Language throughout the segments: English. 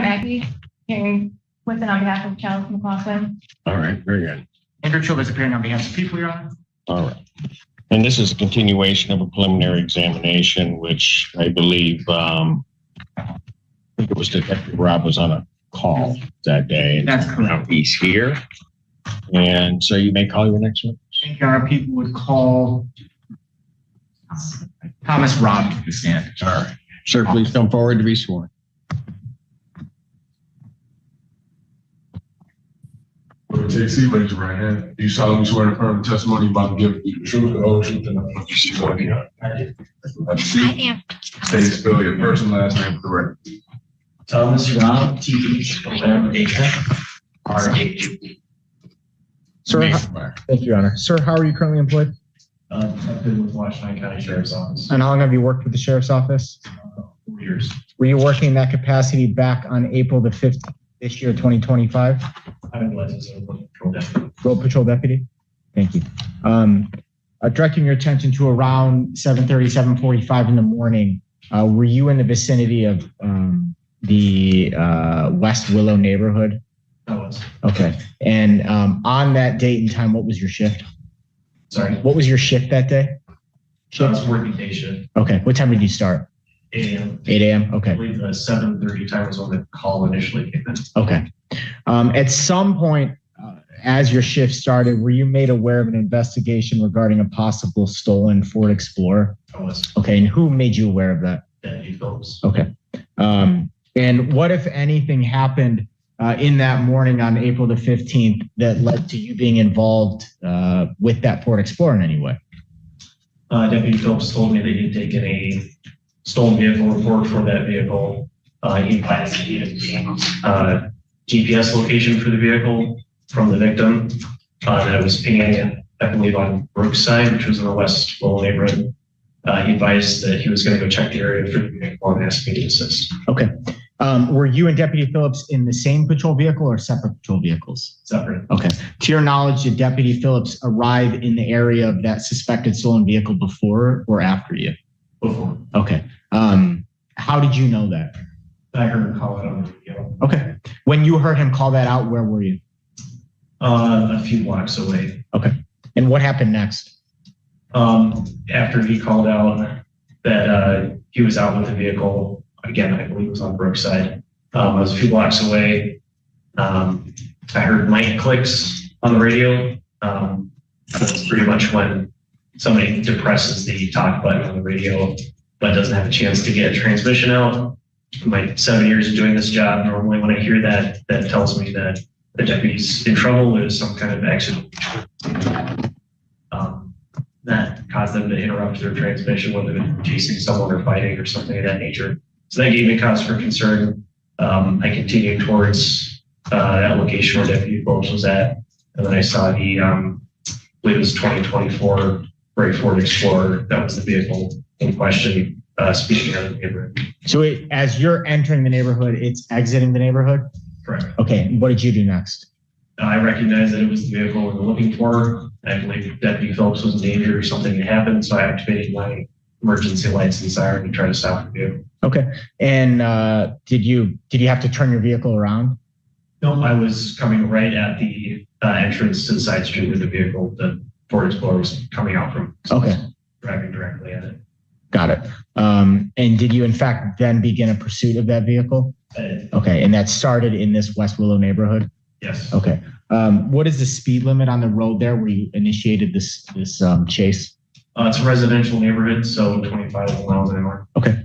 Mackey, hearing with and on behalf of Chalice McLaughlin. All right, very good. Andrew Childers appearing on behalf of the people, Your Honor. All right. And this is a continuation of a preliminary examination, which I believe, I think it was Detective Rob was on a call that day. That's correct. Now he's here. And so you may call your next one. Thank you, Your Honor. People would call Thomas Robb to the stand. All right. Sir, please come forward to be sworn. Take seat, raise your right hand. Do you solemnly swear to affirm the testimony you're about to give the truth, the whole truth, and nothing but the truth? I am. State, spell your first and last name for the record. Thomas Robb, T-H-O-M-A-R-A-G. Sir, thank you, Your Honor. Sir, how are you currently employed? I've been with Washington County Sheriff's Office. And how long have you worked with the Sheriff's Office? 4 years. Were you working in that capacity back on April the 5th this year, 2025? I've been licensed as a road patrol deputy. Road Patrol Deputy? Thank you. Directing your attention to around 7:30, 7:45 in the morning, were you in the vicinity of the West Willow neighborhood? I was. Okay. And on that date and time, what was your shift? Sorry. What was your shift that day? I was working day shift. Okay. What time did you start? 8 a.m. 8 a.m. I Okay. believe the 7:30 time was when the call initially came in. Okay. At some point, as your shift started, were you made aware of an investigation regarding a possible stolen Ford Explorer? I was. Okay. And who made you aware of that? Deputy Phillips. Okay. And what, if anything, happened in that morning on April the 15th that led to you being involved with that Ford Explorer in any way? Deputy Phillips told me that he'd taken a stolen vehicle report for that vehicle. He advised that he had obtained GPS location for the vehicle from the victim. That it was pinging, I believe, on Brookside, which was in the West Lowell neighborhood. He advised that he was going to go check the area for the vehicle and asked me to assist. Okay. Were you and Deputy Phillips in the same patrol vehicle or separate patrol vehicles? Separate. Okay. To your knowledge, did Deputy Phillips arrive in the area of that suspected stolen vehicle before or after you? Before. Okay. How did you know that? I heard him call it on the radio. Okay. When you heard him call that out, where were you? A few blocks away. Okay. And what happened next? After he called out that he was out with the vehicle, again, I believe it was on Brookside. I was a few blocks away. I heard mic clicks on the radio. That's pretty much when somebody depresses the talk button on the radio, but doesn't have a chance to get transmission out. In my 7 years of doing this job, normally when I hear that, that tells me that the deputy's in trouble. There's some kind of accident that caused them to interrupt their transmission, whether they're chasing someone or fighting or something of that nature. So that gave me cause for concern. I continued towards that location where Deputy Phillips was at, and then I saw the, I believe it was 2024 Gray Ford Explorer. That was the vehicle in question. Speaking of the neighborhood. So as you're entering the neighborhood, it's exiting the neighborhood? Correct. Okay. And what did you do next? I recognized that it was the vehicle we were looking for. I believe Deputy Phillips was in danger or something had happened, so I activated my emergency lights and siren to try to stop the vehicle. Okay. And did you have to turn your vehicle around? No, I was coming right at the entrance to the side street where the vehicle, the Ford Explorer, was coming out from. So okay. I was driving directly at it. Got it. And did you in fact then begin a pursuit of that vehicle? Okay. And that started in this West Willow neighborhood? Yes. Okay. What is the speed limit on the road there where you initiated this chase? It's a residential neighborhood, so 25 miles an hour. Okay.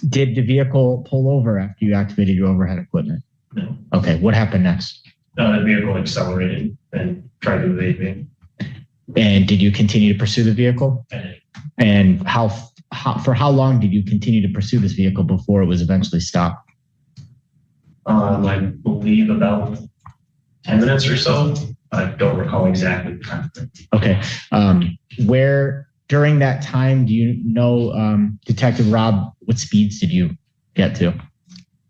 Did the vehicle pull over after you activated your overhead equipment? No. Okay. What happened next? The vehicle accelerated and tried to evade me. And did you continue to pursue the vehicle? I did. And for how long did you continue to pursue this vehicle before it was eventually stopped? I believe about 10 minutes or so. I don't recall exactly the time. Okay. Where during that time, do you know, Detective Rob, what speeds did you get to?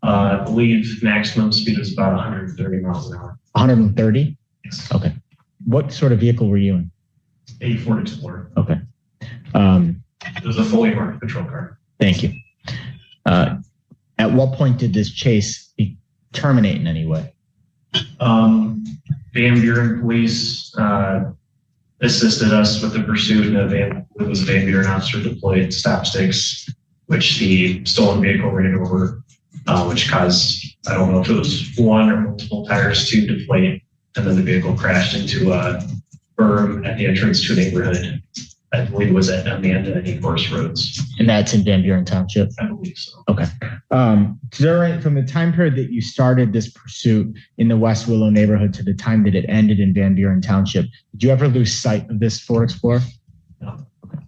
I believe maximum speed was about 130 miles an hour. 130? Yes. Okay. What sort of vehicle were you in? A Ford Explorer. Okay. It was a fully marked patrol car. Thank you. At what point did this chase terminate in any way? Van Buren police assisted us with the pursuit, and it was a Van Buren officer deployed stop sticks, which the stolen vehicle ran over, which caused, I don't know if it was one or multiple tires to deflate, and then the vehicle crashed into a berm at the entrance to a neighborhood. I believe it was at Amanda and Ecorse Roads. And that's in Van Buren Township? I believe so. Okay. From the time period that you started this pursuit in the West Willow neighborhood to the time that it ended in Van Buren Township, did you ever lose sight of this Ford Explorer? No. Okay.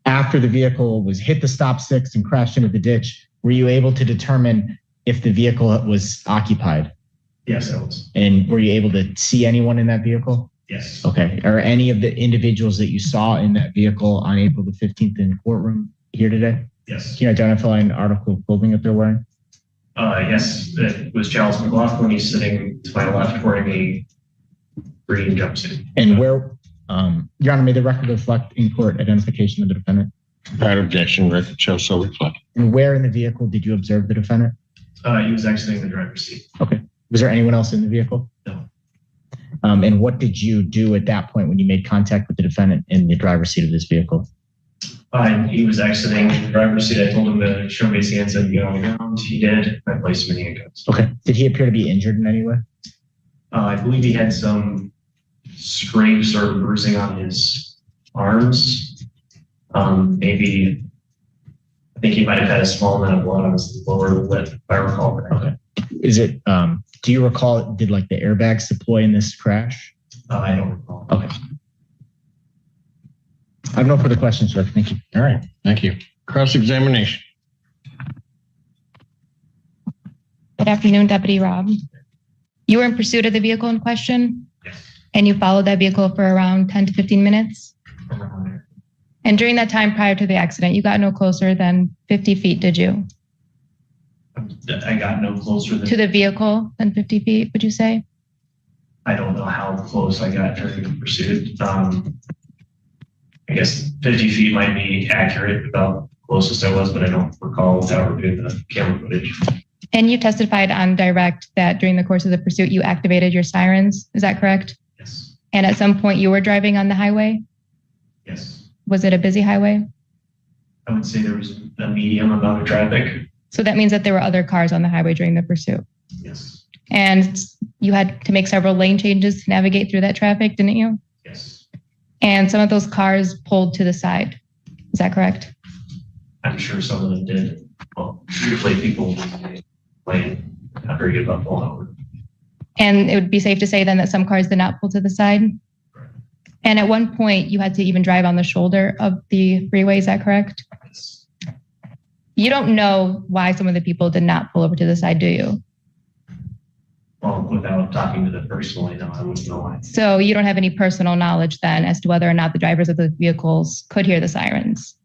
After the vehicle was hit the stop sticks and crashed into the ditch, were you able to determine if the vehicle was occupied? Yes, I was. And were you able to see anyone in that vehicle? Yes. Okay. Are any of the individuals that you saw in that vehicle on April the 15th in the courtroom here today? Yes. Can you identify an article of clothing that they're wearing? Yes, it was Charles McLaughlin. He's sitting to my left wearing a green jumpsuit. And where, Your Honor, may the record reflect in court identification of the defendant? Without objection, record show so reflect. And where in the vehicle did you observe the defendant? He was exiting the driver's seat. Okay. Was there anyone else in the vehicle? No. And what did you do at that point when you made contact with the defendant in the driver's seat of this vehicle? He was exiting the driver's seat. I told him to show me his hands and get on the ground. He did. I placed him in handcuffs. Okay. Did he appear to be injured in any way? I believe he had some scrapes or bruising on his arms. Maybe, I think he might have had a small amount of blood on his lower lip, if I recall correctly. Okay. Is it, do you recall, did like the airbags deploy in this crash? I don't recall. Okay. I have no further questions, sir. Thank you. All right. Thank you. Cross-examination. Good afternoon, Deputy Rob. You were in pursuit of the vehicle in question, Yes. and you followed that vehicle for around 10 to 15 minutes. Around there. And during that time prior to the accident, you got no closer than 50 feet, did you? I got no closer than, To the vehicle than 50 feet, would you say? I don't know how close I got during the pursuit. I guess 50 feet might be accurate about closest I was, but I don't recall without reviewing the camera footage. And you testified on direct that during the course of the pursuit, you activated your sirens. Is that correct? Yes. And at some point you were driving on the highway? Yes. Was it a busy highway? I would say there was a medium amount of traffic. So that means that there were other cars on the highway during the pursuit. Yes. And you had to make several lane changes to navigate through that traffic, didn't you? Yes. And some of those cars pulled to the side. Is that correct? I'm sure some of them did. Well, usually people play not very good about pulling over. And it would be safe to say then that some cars did not pull to the side. Correct. And at one point you had to even drive on the shoulder of the freeway. Is that correct? Yes. You don't know why some of the people did not pull over to the side, do you? Well, without talking to them personally, no, I wouldn't know why. So you don't have any personal knowledge then as to whether or not the drivers of the vehicles could hear the sirens.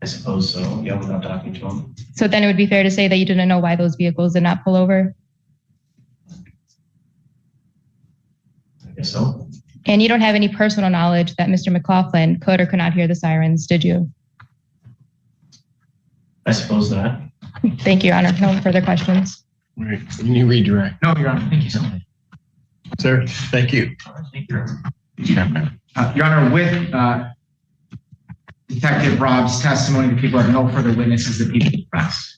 I suppose so. Yeah, without talking to them. So then it would be fair to say that you didn't know why those vehicles did not pull over. I guess so. And you don't have any personal knowledge that Mr. McLaughlin could or could not hear the sirens, did you? I suppose not. Thank you, Your Honor. No further questions. All right. Can you redirect? No, Your Honor, thank you so much. Sir, thank you. Thank you. Your Honor, with Detective Rob's testimony, the people have no further witnesses, the people press.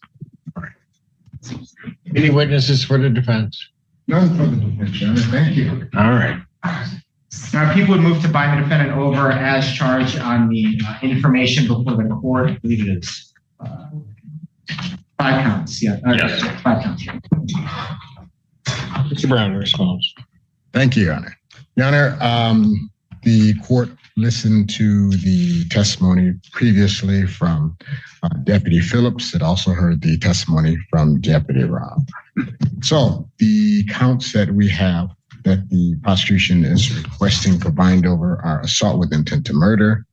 Any witnesses for the defense? None for the defense, Your Honor. Thank you. All right. Now, people would move to bind the defendant over as charged on the information before the court. I believe it is 5 counts. Yeah. Yes. 5 counts. Mr. Brown responds. Thank you, Your Honor. Your Honor, the court listened to the testimony previously from Deputy Phillips. It also heard the testimony from Deputy Rob. So the counts that we have that the prosecution is requesting for bind over are assault with intent to murder.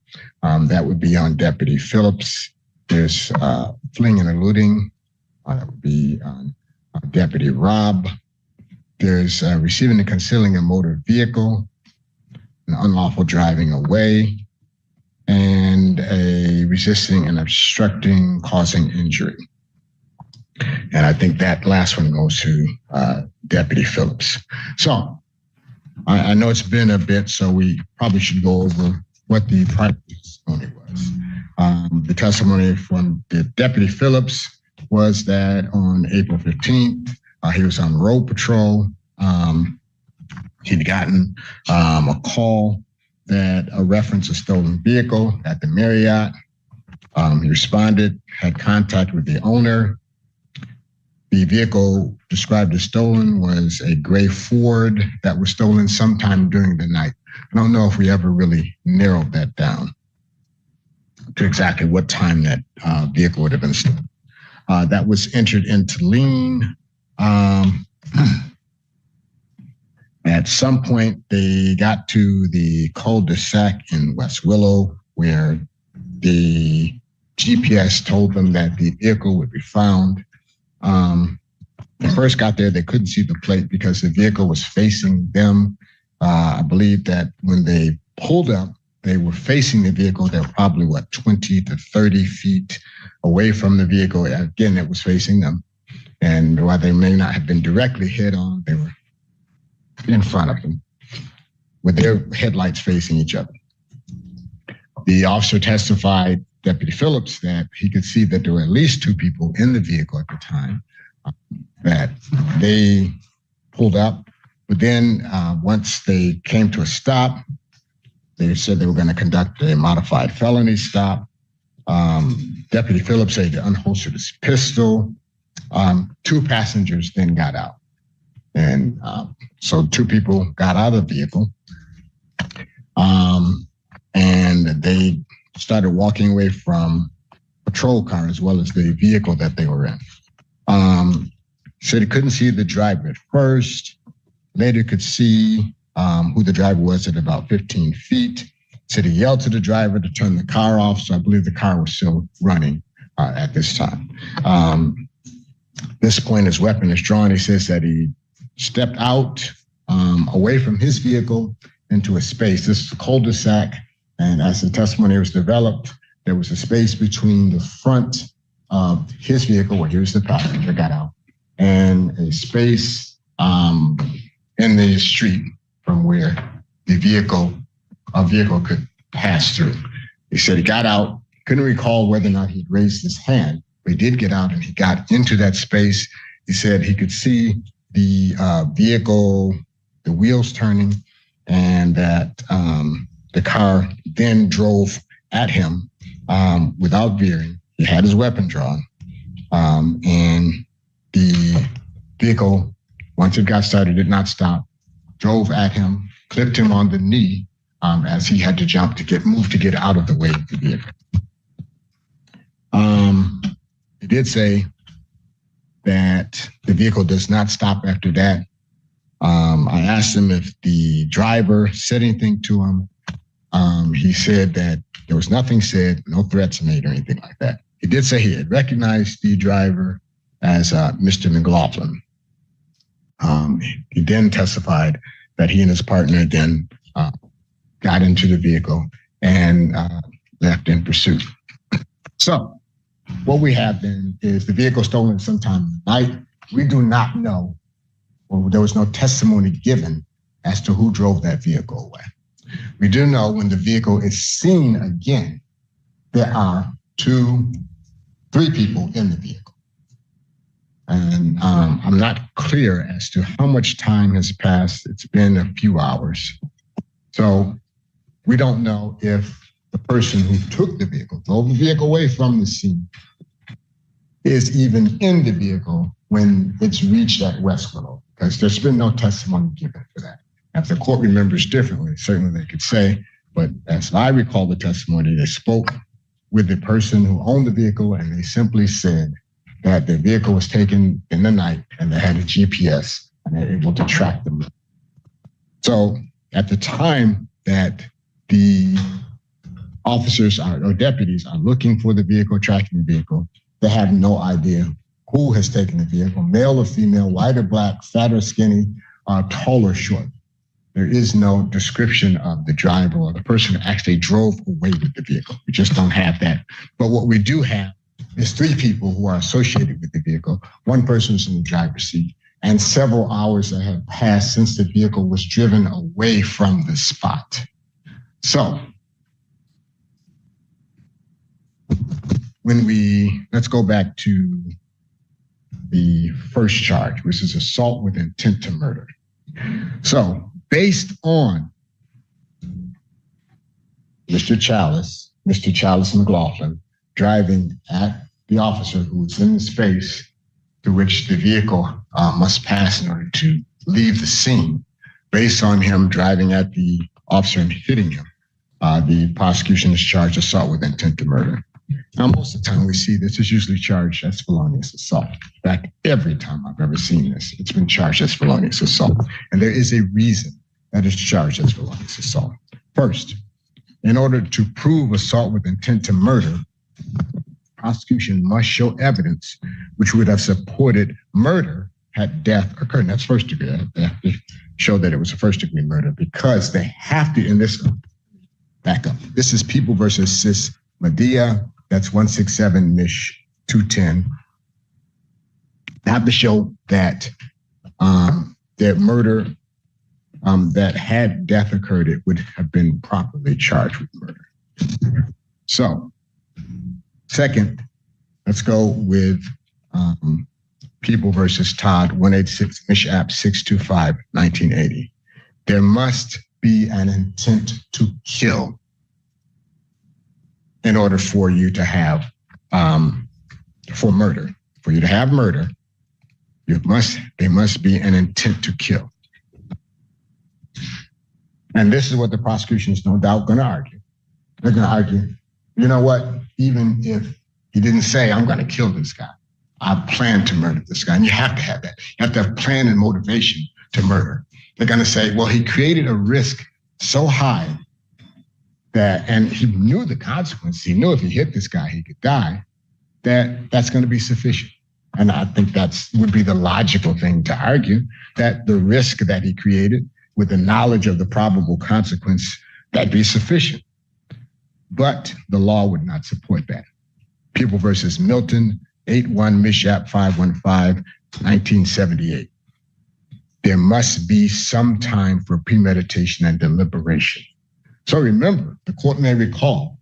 That would be on Deputy Phillips. There's fleeing and eluding. That would be on Deputy Rob. There's receiving and concealing a motor vehicle, and unlawful driving away, and and a resisting and obstructing causing injury. And I think that last one goes to Deputy Phillips. So I know it's been a bit, so we probably should go over what the prior testimony was. The testimony from the Deputy Phillips was that on April 15th, he was on road patrol. He'd gotten a call that referenced a stolen vehicle at the Marriott. He responded, had contact with the owner. The vehicle described as stolen was a gray Ford that was stolen sometime during the night. I don't know if we ever really narrowed that down to exactly what time that vehicle would have been stolen. That was entered into lien. At some point, they got to the cul-de-sac in West Willow, where the GPS told them that the vehicle would be found. They first got there, they couldn't see the plate because the vehicle was facing them. I believe that when they pulled up, they were facing the vehicle. They were probably, 20 to 30 feet away from the vehicle. Again, it was facing them. And while they may not have been directly head on, they were in front of them with their headlights facing each other. The officer testified, Deputy Phillips, that he could see that there were at least two people in the vehicle at the time, that they pulled up. But then once they came to a stop, they said they were going to conduct a modified felony stop. Deputy Phillips said he unholstered his pistol. Two passengers then got out. And so two people got out of the vehicle. And they started walking away from patrol car as well as the vehicle that they were in. Said he couldn't see the driver at first. Later could see who the driver was at about 15 feet. Said he yelled to the driver to turn the car off. So I believe the car was still running at this time. This point, his weapon is drawn. He says that he stepped out away from his vehicle into a space. This is a cul-de-sac. And as the testimony was developed, there was a space between the front of his vehicle, where here's the passenger got out, and a space in the street from where a vehicle could pass through. He said he got out, couldn't recall whether or not he'd raised his hand, but he did get out and he got into that space. He said he could see the vehicle, the wheels turning, and that the car then drove at him without veering. He had his weapon drawn. And the vehicle, once it got started, did not stop, drove at him, clipped him on the knee as he had to jump to get out of the way of the vehicle. He did say that the vehicle does not stop after that. I asked him if the driver said anything to him. He said that there was nothing said, no threats made or anything like that. He did say he had recognized the driver as Mr. McLaughlin. He then testified that he and his partner then got into the vehicle and left in pursuit. So what we have then is the vehicle stolen sometime at night. We do not know, or there was no testimony given as to who drove that vehicle away. We do know when the vehicle is seen again, there are 3 people in the vehicle. And I'm not clear as to how much time has passed. It's been a few hours. So we don't know if the person who took the vehicle, drove the vehicle away from the scene, is even in the vehicle when it's reached at West Willow, because there's been no testimony given for that. If the court remembers differently, certainly they could say, but as I recall the testimony, they spoke with the person who owned the vehicle and they simply said that the vehicle was taken in the night and they had a GPS and they're able to track them. So at the time that the officers or deputies are looking for the vehicle, tracking the vehicle, they have no idea who has taken the vehicle, male or female, white or black, fat or skinny, tall or short. There is no description of the driver or the person who actually drove away with the vehicle. We just don't have that. But what we do have is 3 people who are associated with the vehicle. One person is in the driver's seat, and several hours that have passed since the vehicle was driven away from the spot. So let's go back to the first charge, which is assault with intent to murder. So based on Mr. Chalice McLaughlin driving at the officer who was in the space through which the vehicle must pass in order to leave the scene, based on him driving at the officer and hitting him, the prosecution is charged assault with intent to murder. Now, most of the time we see this is usually charged as felonious assault. In fact, every time I've ever seen this, it's been charged as felonious assault. And there is a reason that it's charged as felonious assault. First, in order to prove assault with intent to murder, prosecution must show evidence which would have supported murder had death occurred. And that's first degree. They have to show that it was a first degree murder because they have to, in this, back up. This is People versus Sis Medea. That's 167 Mich 210. They have to show that that murder, that had death occurred, it would have been properly charged with murder. So, second, let's go with People versus Todd, 186 Mich App 625, 1980. There must be an intent to kill in order for you to have, for murder. For you to have murder, there must be an intent to kill. And this is what the prosecution is no doubt going to argue. They're going to argue, you know what, even if he didn't say, I'm going to kill this guy, I plan to murder this guy. And you have to have that. You have to have plan and motivation to murder. They're going to say, well, he created a risk so high that, and he knew the consequence. He knew if he hit this guy, he could die, that's going to be sufficient. And I think would be the logical thing to argue, that the risk that he created with the knowledge of the probable consequence, that'd be sufficient. But the law would not support that. People versus Milton, 81 Mich App 515, 1978. There must be some time for premeditation and deliberation. So remember, the court may recall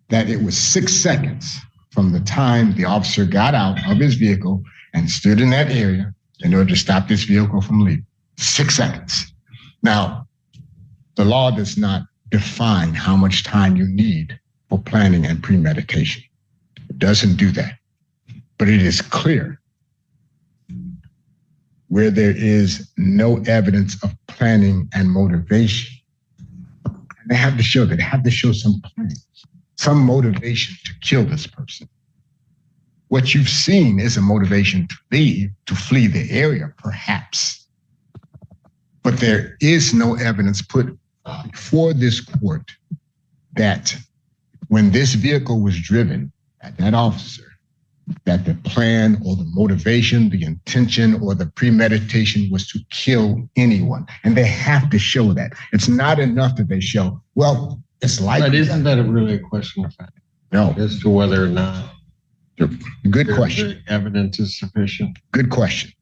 that it was 6 seconds from the time the officer got out of his vehicle and stood in that area in order to stop this vehicle from leaving. 6 seconds. Now, the law does not define how much time you need for planning and premeditation. It doesn't do that. But it is clear where there is no evidence of planning and motivation. And they have to show that. They have to show some planning, some motivation to kill this person. What you've seen is a motivation to flee the area, perhaps. But there is no evidence put before this court that when this vehicle was driven at that officer, that the plan or the motivation, the intention or the premeditation was to kill anyone. And they have to show that. It's not enough that they show, well, it's likely. But isn't that really a question of fact? No. As to whether or not good question. The evidence is sufficient. Good question.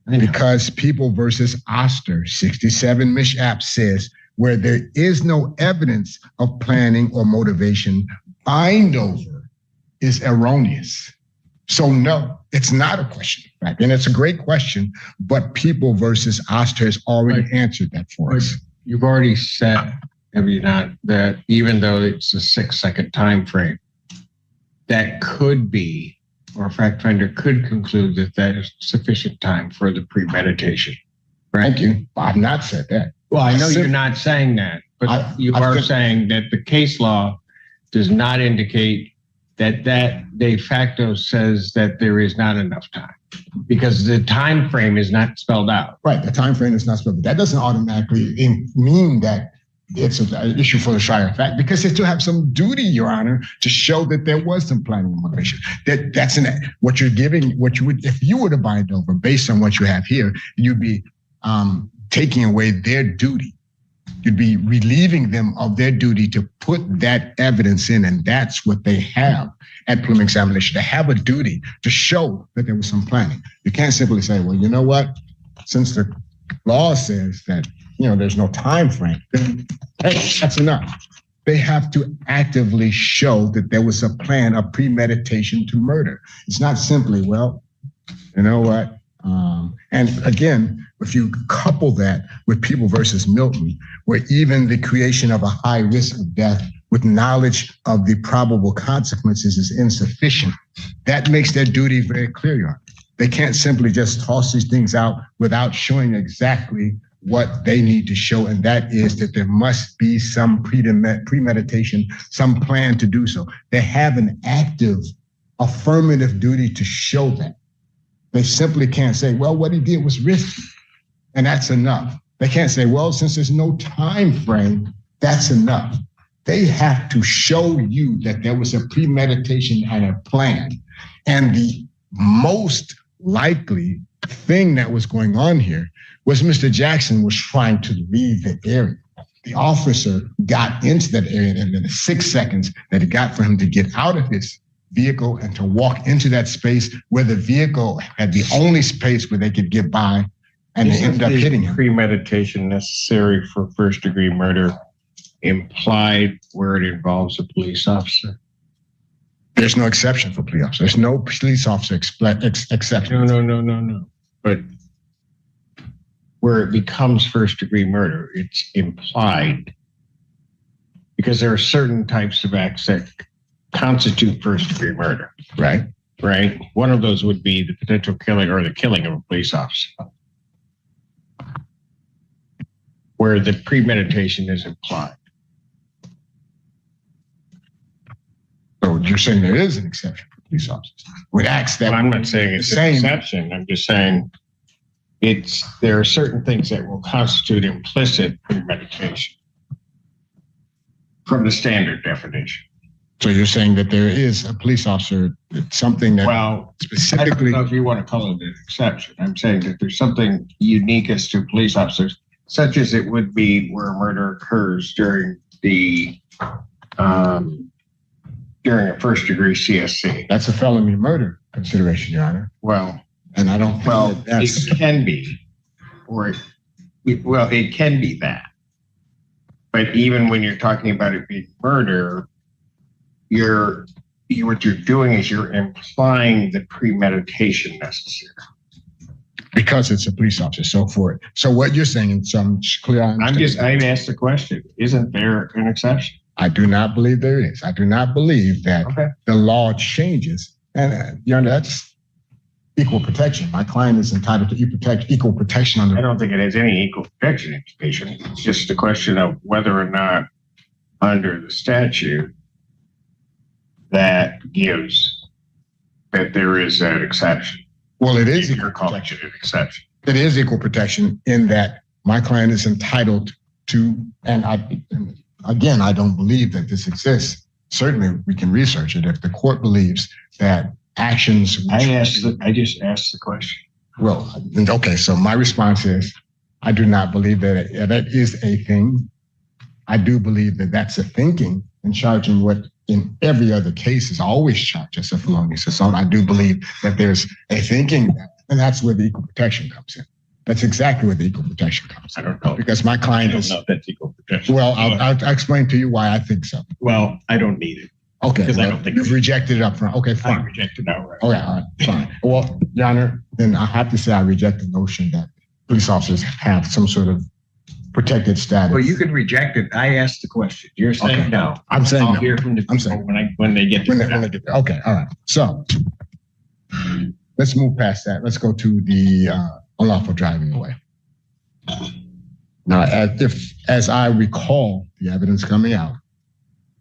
Because People versus Oster, 67 Mich App says, where there is no evidence of planning or motivation, bind over is erroneous. So no, it's not a question of fact. And it's a great question, but People versus Oster has already answered that for us. You've already said, have you not, that even though it's a 6 second time frame, that could be, or a fact finder could conclude that that is sufficient time for the premeditation. Right? Thank you. I've not said that. Well, I know you're not saying that, but you are saying that the case law does not indicate that de facto says that there is not enough time because the time frame is not spelled out. Right, the time frame is not spelled out. That doesn't automatically mean that it's an issue for the trier of fact, because they still have some duty, Your Honor, to show that there was some planning and motivation. That's what you're giving. What you would, if you were to bind over based on what you have here, you'd be taking away their duty You'd be relieving them of their duty to put that evidence in, and that's what they have at preliminary examination. They have a duty to show that there was some planning. You can't simply say, well, you know what? Since the law says that, there's no time frame, then hey, that's enough. They have to actively show that there was a plan, a premeditation to murder. It's not simply, well, you know what? And again, if you couple that with People versus Milton, where even the creation of a high risk of death with knowledge of the probable consequences is insufficient, that makes their duty very clear, Your Honor. They can't simply just toss these things out without showing exactly what they need to show, and that is that there must be some premeditation, some plan to do so. They have an active, affirmative duty to show that. They simply can't say, well, what he did was risky, and that's enough. They can't say, well, since there's no time frame, that's enough. They have to show you that there was a premeditation and a plan. And the most likely thing that was going on here was Mr. Jackson was trying to leave the area. The officer got into that area, and in the 6 seconds that it got for him to get out of his vehicle and to walk into that space where the vehicle had the only space where they could get by, and they ended up hitting him. Premeditation necessary for first-degree murder implied where it involves a police officer? There's no exception for police officer. There's no police officer exception. No. But where it becomes first-degree murder, it's implied because there are certain types of acts that constitute first-degree murder. Right. Right. One of those would be the potential killing or the killing of a police officer, where the premeditation is implied. So you're saying there is an exception for police officers with acts that I'm not saying it's an exception. I'm just saying there are certain things that will constitute implicit premeditation from the standard definition. So you're saying that there is a police officer, something that specifically. I don't know if you want to call it an exception. I'm saying that there's something unique as to police officers, such as it would be where a murder occurs during during a first-degree CSC. That's a felony murder consideration, Your Honor. Well, and I don't think it can be, it can be that. But even when you're talking about it being murder, what you're doing is you're implying the premeditation necessary. Because it's a police officer, so forth. So what you're saying, in some clear, I asked the question: isn't there an exception? I do not believe there is. I do not believe that the law changes, and that's equal protection. My client is entitled to equal protection under. I don't think it has any equal protection implication. It's just a question of whether or not, under the statute, that gives that there is an exception. Well, it is equal protection. An exception. It is equal protection in that my client is entitled to, and again, I don't believe that this exists. Certainly, we can research it if the court believes that actions. I just asked the question. Well, okay. So my response is, I do not believe that that is a thing. I do believe that that's a thinking and charging what in every other case is always charged as a felonious assault. I do believe that there's a thinking, and that's where the equal protection comes in. That's exactly where the equal protection comes in. I don't know. Because my client is. I don't know if that's equal protection. Well, I'll explain to you why I think so. Well, I don't need it. Okay. Because I don't think you've rejected it up front. Okay, fine. I rejected it outright. Okay, all right, fine. Well, Your Honor, then I have to say I reject the notion that police officers have some sort of protected status. Well, you can reject it. I asked the question. You're saying no. I'm saying I'll no. hear from the people when they get there. Okay, all right. So let's move past that. Let's go to the unlawful driving away. Now, as I recall the evidence coming out,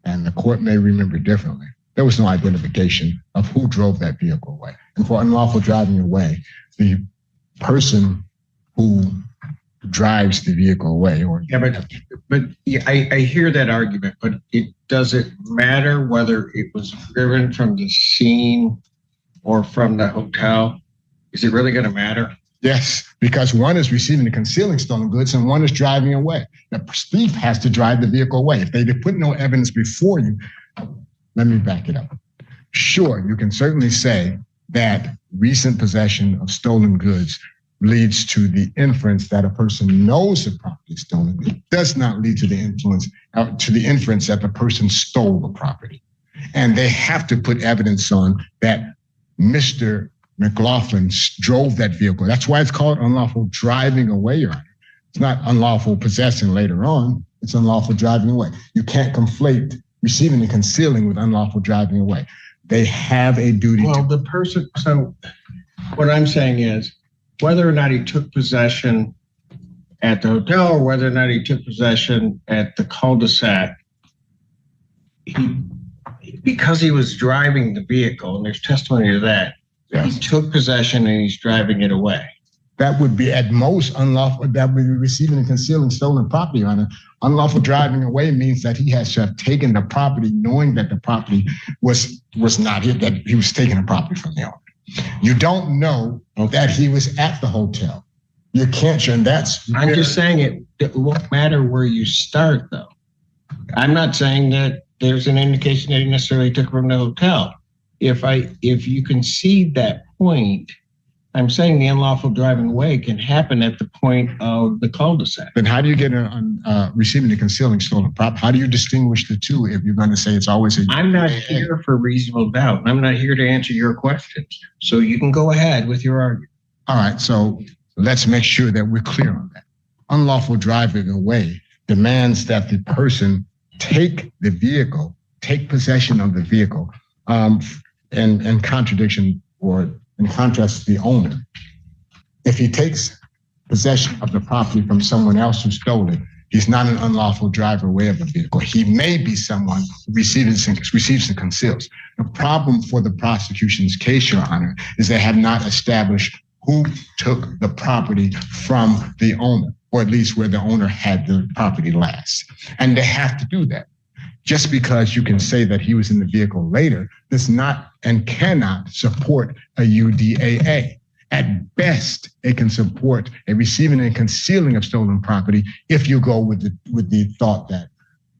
and the court may remember differently, there was no identification of who drove that vehicle away. And for unlawful driving away, the person who drives the vehicle away, I hear that argument, but does it matter whether it was driven from the scene or from the hotel? Is it really going to matter? Yes, because one is receiving and concealing stolen goods and one is driving away. The thief has to drive the vehicle away. If they put no evidence before you, let me back it up. Sure, you can certainly say that recent possession of stolen goods leads to the inference that a person knows the property is stolen. It does not lead to the inference that the person stole the property. And they have to put evidence on that Mr. McLaughlin drove that vehicle. That's why it's called unlawful driving away, Your Honor. It's not unlawful possessing later on. It's unlawful driving away. You can't conflate receiving and concealing with unlawful driving away. They have a duty so what I'm saying is, whether or not he took possession at the hotel or whether or not he took possession at the cul-de-sac, because he was driving the vehicle, and there's testimony to that, yes. He took possession and he's driving it away. That would be at most unlawful. That would be receiving and concealing stolen property, Your Honor. Unlawful driving away means that he has to have taken the property knowing that the property was not his, that he was taking the property from the owner. You don't know that he was at the hotel. You can't, and I'm just saying it won't matter where you start, though. I'm not saying that there's an indication that he necessarily took from the hotel. If you concede that point, I'm saying the unlawful driving away can happen at the point of the cul-de-sac. Then how do you get receiving and concealing stolen property? How do you distinguish the two if you're going to say it's always a... I'm not here for reasonable doubt. I'm not here to answer your questions. So you can go ahead with your argument. All right, so let's make sure that we're clear on that. Unlawful driving away demands that the person take possession of the vehicle, in contradiction or in contrast to the owner. If he takes possession of the property from someone else who stole it, he's not an unlawful driver away of the vehicle. He may be someone who receives and conceals. The problem for the prosecution's case, Your Honor, is they have not established who took the property from the owner, or at least where the owner had the property last. And they have to do that. Just because you can say that he was in the vehicle later does not and cannot support a UDAA. At best, it can support a receiving and concealing of stolen property if you go with the thought that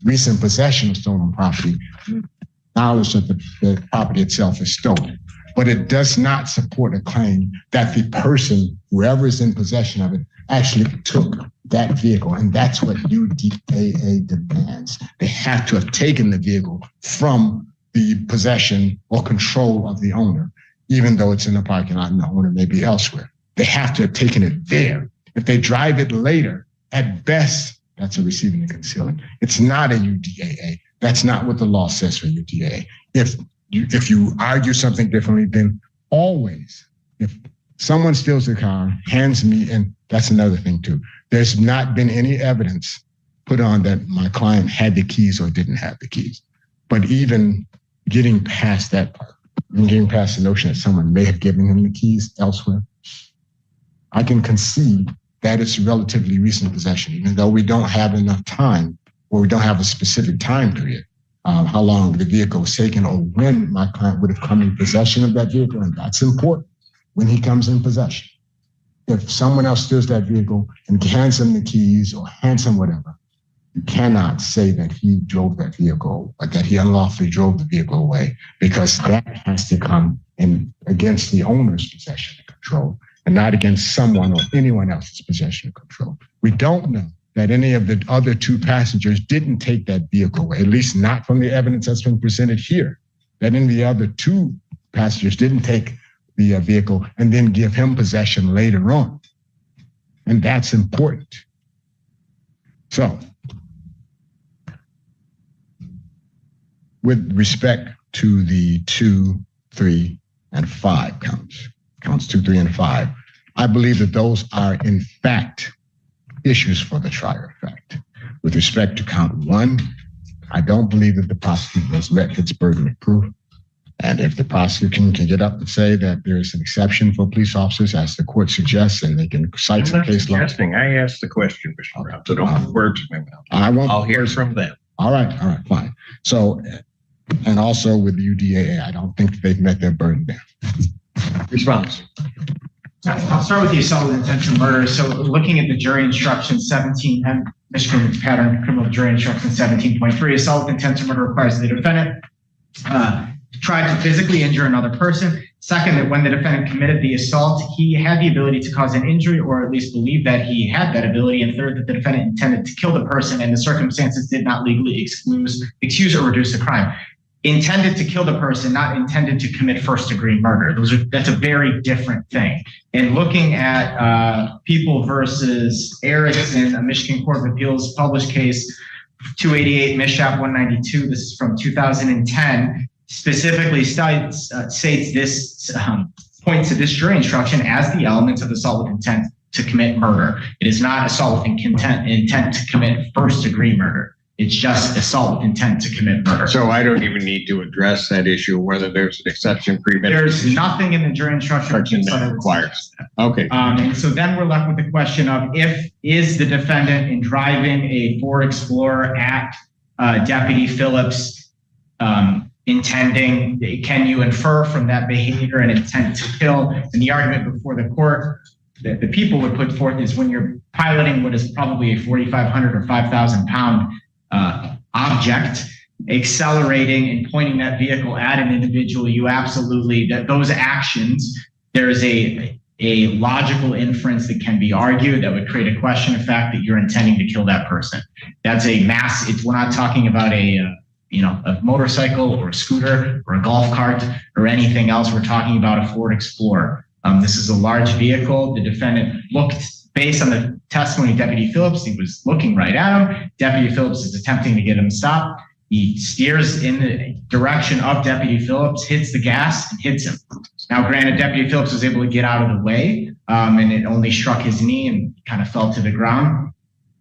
recent possession of stolen property, knowledge that the property itself is stolen. But it does not support a claim that the person, whoever is in possession of it, actually took that vehicle. And that's what UDAA demands. They have to have taken the vehicle from the possession or control of the owner, even though it's in the parking lot and the owner may be elsewhere. They have to have taken it there. If they drive it later, at best, that's a receiving and concealing. It's not a UDAA. That's not what the law says for UDAA. If you argue something differently, then always, if someone steals the car, hands me, and that's another thing too. There's not been any evidence put on that my client had the keys or didn't have the keys. But even getting past that part, getting past the notion that someone may have given him the keys elsewhere, I can concede that it's relatively recent possession, even though we don't have enough time, or we don't have a specific time period, how long the vehicle was taken or when my client would have come in possession of that vehicle. And that's important when he comes in possession. If someone else steals that vehicle and hands him the keys or hands him whatever, you cannot say that he drove that vehicle or that he unlawfully drove the vehicle away, because that has to come in against the owner's possession and control and not against someone or anyone else's possession and control. We don't know that any of the other two passengers didn't take that vehicle away, at least not from the evidence that's been presented here, that any of the other two passengers didn't take the vehicle and then give him possession later on. And that's important. So, with respect to the 2, 3, and 5 counts 2, 3, and 5, I believe that those are in fact issues for the trier effect. With respect to count 1, I don't believe that the prosecution has met its burden of proof. And if the prosecution can get up and say that there is an exception for police officers, as the court suggests, and they can cite some case law. I asked the question, Mr. Brown, so don't put words in my mouth. I'll hear from them. All right, fine. So, and also with the UDAA, I don't think they've met their burden there. Response. I'll start with the assault with intent to murder. So looking at the jury instruction 17 and Michigan pattern criminal jury instruction 17.3, assault with intent to murder requires the defendant tried to physically injure another person. Second, that when the defendant committed the assault, he had the ability to cause an injury or at least believe that he had that ability. And third, that the defendant intended to kill the person and the circumstances did not legally excuse or reduce the crime. Intended to kill the person, not intended to commit first-degree murder. That's a very different thing. And looking at People versus Erickson, a Michigan Court of Appeals published case 288 Mishap 192. This is from 2010. Specifically states this points to this jury instruction as the elements of assault with intent to commit murder. It is not assault with intent to commit first-degree murder. It's just assault with intent to commit murder. So I don't even need to address that issue, whether there's an exception premeditation. There's nothing in the jury instruction that requires that. Okay. And so then we're left with the question of is the defendant in driving a Ford Explorer at Deputy Phillips intending, can you infer from that behavior an intent to kill? And the argument before the court that the people would put forth is when you're piloting what is probably a 4,500 or 5,000 pound object, accelerating and pointing that vehicle at an individual, you absolutely, that those actions, there's a logical inference that can be argued that would create a question of fact that you're intending to kill that person. That's a mass, we're not talking about a motorcycle or a scooter or a golf cart or anything else. We're talking about a Ford Explorer. This is a large vehicle. The defendant looked, based on the testimony of Deputy Phillips, he was looking right at him. Deputy Phillips is attempting to get him stopped. He steers in the direction of Deputy Phillips, hits the gas, and hits him. Now, granted, Deputy Phillips was able to get out of the way, and it only struck his knee and kind of fell to the ground.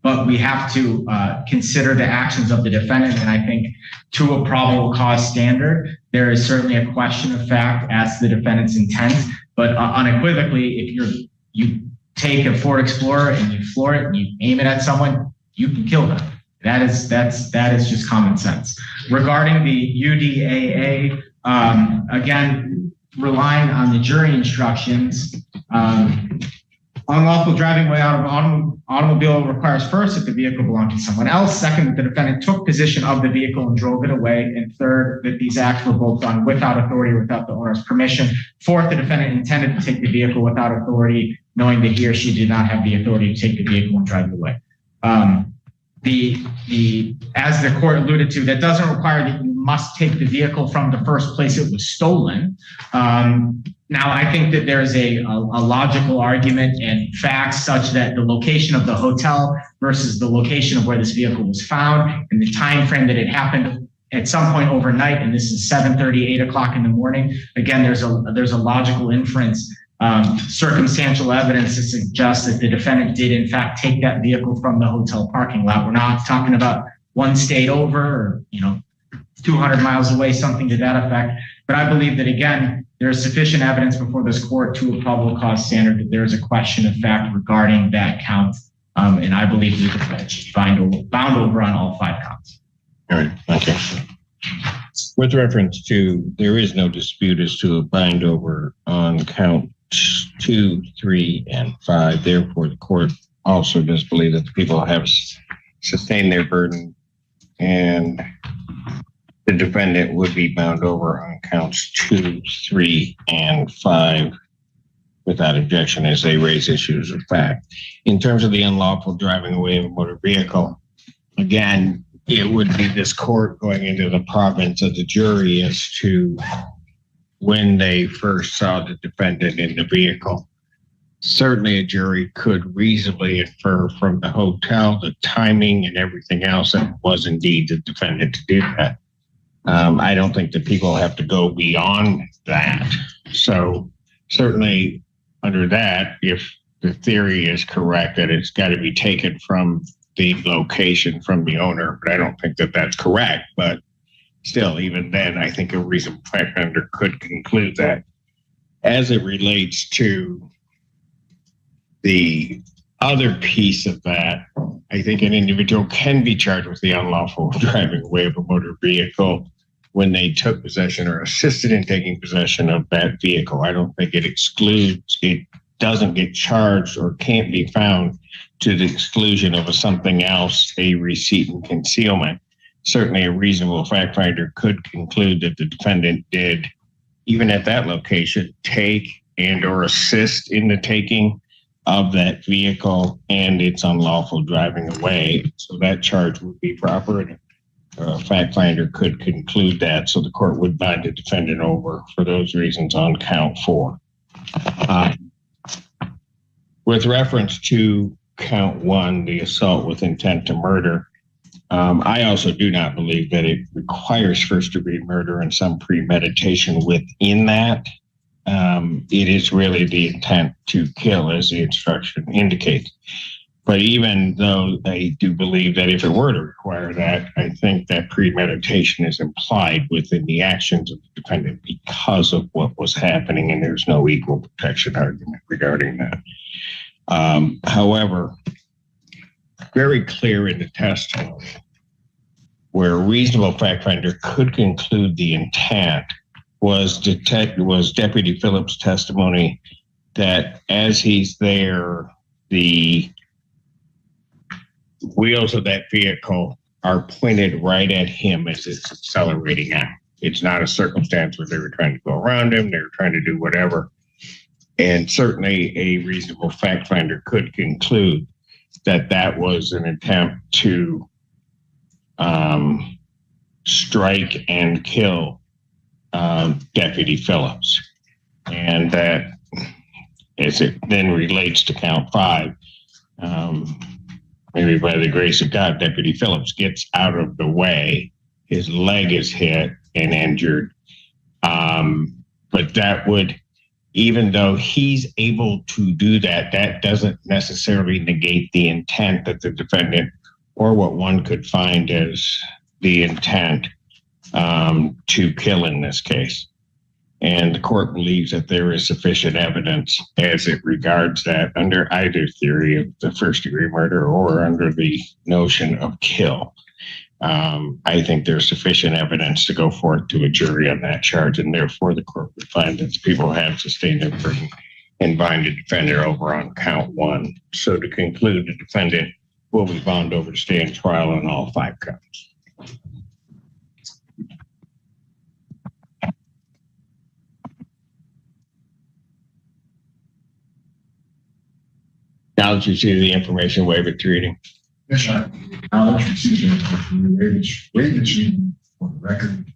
But we have to consider the actions of the defendant. And I think to a probable cause standard, there is certainly a question of fact as to the defendant's intent. But unequivocally, if you take a Ford Explorer and you floor it and you aim it at someone, you can kill them. That is just common sense. Regarding the UDAA, again, relying on the jury instructions, unlawful driving away out of automobile requires first that the vehicle belonged to someone else. Second, that the defendant took possession of the vehicle and drove it away. And third, that these acts were both done without authority or without the owner's permission. Fourth, the defendant intended to take the vehicle without authority, knowing that he or she did not have the authority to take the vehicle and drive it away. As the court alluded to, that doesn't require that you must take the vehicle from the first place it was stolen. Now, I think that there's a logical argument and facts such that the location of the hotel versus the location of where this vehicle was found and the time frame that it happened at some point overnight, and this is 7:30, 8 o'clock in the morning. Again, there's a logical inference, circumstantial evidence to suggest that the defendant did in fact take that vehicle from the hotel parking lot. We're not talking about one state over or 200 miles away, something to that effect. But I believe that, again, there is sufficient evidence before this court to a probable cause standard that there is a question of fact regarding that count. And I believe that the defendant should be bound over on all 5 counts. All right, okay. With reference to, there is no dispute as to a bind over on counts 2, 3, and 5. Therefore, the court also does believe that the people have sustained their burden and the defendant would be bound over on counts 2, 3, and 5 without objection as they raise issues of fact. In terms of the unlawful driving away of a motor vehicle, again, it would be this court going into the province of the jury as to when they first saw the defendant in the vehicle. Certainly a jury could reasonably infer from the hotel, the timing and everything else that it was indeed the defendant to do that. I don't think that people have to go beyond that. So certainly under that, if the theory is correct that it's got to be taken from the location from the owner, but I don't think that that's correct. But still, even then, I think a reasonable fact finder could conclude that. As it relates to the other piece of that, I think an individual can be charged with the unlawful driving away of a motor vehicle when they took possession or assisted in taking possession of that vehicle. I don't think it excludes, it doesn't get charged or can't be found to the exclusion of something else, a receipt and concealment. Certainly a reasonable fact finder could conclude that the defendant did, even at that location, take and or assist in the taking of that vehicle and its unlawful driving away. So that charge would be proper, and a fact finder could conclude that. So the court would bind the defendant over for those reasons on count 4. With reference to count 1, the assault with intent to murder, I also do not believe that it requires first-degree murder and some premeditation within that. It is really the intent to kill, as the instruction indicates. But even though I do believe that if it were to require that, I think that premeditation is implied within the actions of the defendant because of what was happening, and there's no equal protection argument regarding that. However, very clear in the testimony where a reasonable fact finder could conclude the intent was Deputy Phillips' testimony that as he's there, the wheels of that vehicle are pointed right at him as it's accelerating out. It's not a circumstance where they were trying to go around him, they were trying to do whatever. And certainly a reasonable fact finder could conclude that that was an attempt to strike and kill Deputy Phillips. And that, as it then relates to count 5, maybe by the grace of God, Deputy Phillips gets out of the way. His leg is hit and injured. But that would, even though he's able to do that, that doesn't necessarily negate the intent that the defendant, or what one could find as the intent to kill in this case. And the court believes that there is sufficient evidence as it regards that under either theory of the first-degree murder or under the notion of kill. I think there's sufficient evidence to go forth to a jury on that charge, and therefore the court would find that the people have sustained their burden and bind the defendant over on count 1. So to conclude, the defendant will be bound over to stand trial on all 5 counts. Now that you see the information waive its reading. Yes, sir. I'll let you see the waive its reading for the record.